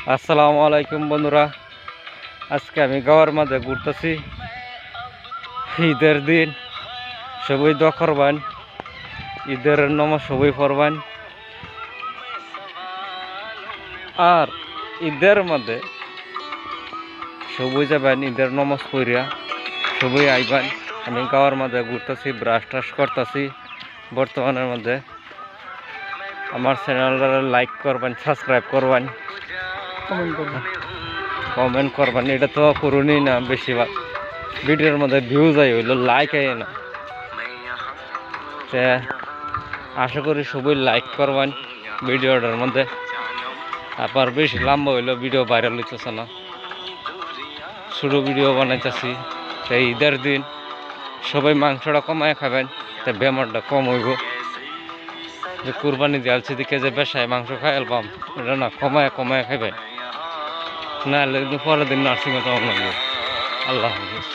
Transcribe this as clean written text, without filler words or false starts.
আসসালামু আলাইকুম বন্ধুরা, আজকে আমি গাওয়ার মাঝে ঘুরতেছি। ঈদের দিন সবাই দোয়া করবেন, ঈদের নামাজ সবাই পড়বেন। আর ঈদের মধ্যে সবাই যাবেন, ঈদের নামাজ পড়িয়া সবাই আইবেন। আমি গাওয়ার মাঝে ঘুরতেছি, ব্রাশ ট্রাশ করতেছি। বর্তমানের মধ্যে আমার চ্যানেলটা লাইক করবেন, সাবস্ক্রাইব করবেন, কমেন্ট করবেন। এটা তো করুনই না, বেশিরভাগ ভিডিওর মধ্যে ভিউজ আই হইলো, লাইক আই না। আশা করি সবাই লাইক করবেন ভিডিওটার মধ্যে। আবার বেশি লম্বা হইলো ভিডিও ভাইরাল হইতেছে না, ছোটো ভিডিও বানাইতেছি। তাই ঈদের দিন সবাই মাংসটা কমায় খাবেন, তাই বেমারটা কম হইব। যে কুরবানি দিয়ালছি দিকে যে বেশায় মাংস খাই আলবাম, এটা না কমায় কমায় খাইবেন, না হলে পরের দিন নার্সিংয়ে তখন লাগবে। আল্লাহ হাফিজ।